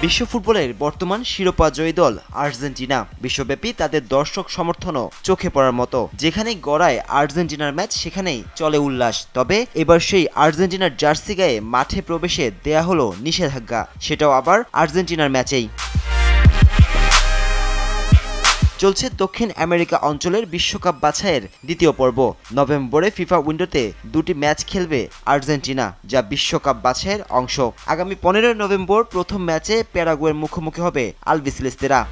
বিশ্ব ফুটবলের বর্তমান শিরোপা জয়ী দল আর্জেন্টিনা। বিশ্বব্যাপী তাদের দর্শক সমর্থনও চোখে পড়ার মতো। যেখানেই গড়ায় আর্জেন্টিনার ম্যাচ সেখানেই চলে উল্লাস। তবে এবার সেই আর্জেন্টিনার জার্সি গায়ে মাঠে প্রবেশে দেয়া হলো নিষেধাজ্ঞা, সেটাও আবার আর্জেন্টিনার ম্যাচেই। চলছে দক্ষিণ আমেরিকা অঞ্চলের বিশ্বকাপ বাছাইয়ের দ্বিতীয় পর্ব। নভেম্বরে ফিফা উইন্ডোতে দুটি ম্যাচ খেলবে আর্জেন্টিনা, যা বিশ্বকাপ বাছাইয়ের অংশ। আগামী 15 নভেম্বর প্রথম ম্যাচে প্যারাগুয়ের মুখোমুখি হবে আলবিসেলেস্তেরা।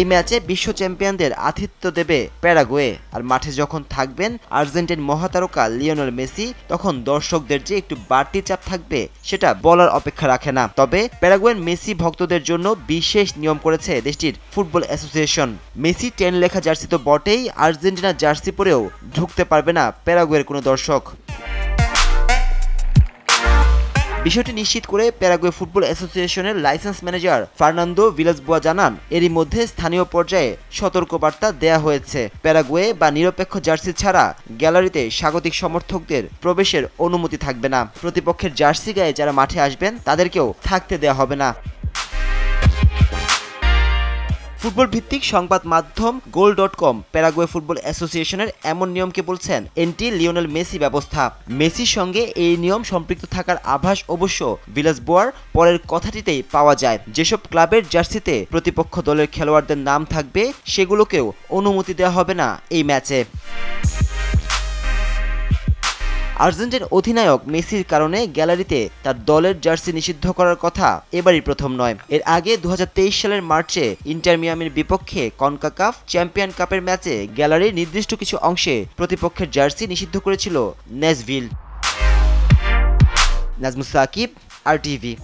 এই ম্যাচে বিশ্ব চ্যাম্পিয়নদের আতিথ্য দেবে প্যারাগুয়ে। আর মাঠে যখন থাকবেন আর্জেন্টিন মহাতারকা লিওনেল মেসি, তখন দর্শকদের যে একটু বাড়তি চাপ থাকবে সেটা বলার অপেক্ষা রাখে না। তবে প্যারাগুয়ের মেসি ভক্তদের জন্য বিশেষ নিয়ম করেছে দেশটির ফুটবল অ্যাসোসিয়েশন। মেসি 10 লেখা জার্সি তো বটেই, আর্জেন্টিনার জার্সি পরেও ঢুকতে পারবে না প্যারাগুয়ের কোনো দর্শক। বিষয়টি নিশ্চিত করে প্যারাগুয়ে ফুটবল অ্যাসোসিয়েশনের লাইসেন্স ম্যানেজার ফার্নান্দো ভিলাস-বোয়া জানান, এরই মধ্যে স্থানীয় পর্যায়ে সতর্কবার্তা দেয়া হয়েছে। প্যারাগুয়ে বা নিরপেক্ষ জার্সি ছাড়া গ্যালারিতে স্বাগতিক সমর্থকদের প্রবেশের অনুমতি থাকবে না। প্রতিপক্ষের জার্সি গায়ে যারা মাঠে আসবেন তাদেরকেও থাকতে দেয়া হবে না। ফুটবল ভিত্তিক সংবাদ মাধ্যম গোল.com প্যারাগুয়ে ফুটবল অ্যাসোসিয়েশনের এমন নিয়মকে বলছেন এন্টি লিওনেল মেসি ব্যবস্থা। মেসির সঙ্গে এই নিয়ম সম্পৃক্ত থাকার আভাস অবশ্য ভিলাস-বোয়ার পরের কথাটিতেই পাওয়া যায়। যেসব ক্লাবের জার্সিতে প্রতিপক্ষ দলের খেলোয়াড়দের নাম থাকবে সেগুলোকেও অনুমতি দেওয়া হবে না এই ম্যাচে। আর্জেন্টিন অধিনায়ক মেসির কারণে গ্যালারিতে তার দলের জার্সি নিষিদ্ধ করার কথা এবারই প্রথম নয়। এর আগে 2023 সালের মার্চে ইন্টার মিয়ামির বিপক্ষে কনকাকাফ চ্যাম্পিয়ন কাপের ম্যাচে গ্যালারির নির্দিষ্ট কিছু অংশে প্রতিপক্ষের জার্সি নিষিদ্ধ করেছিল ন্যাশভিল। নাজমুস সাকিব, RTV।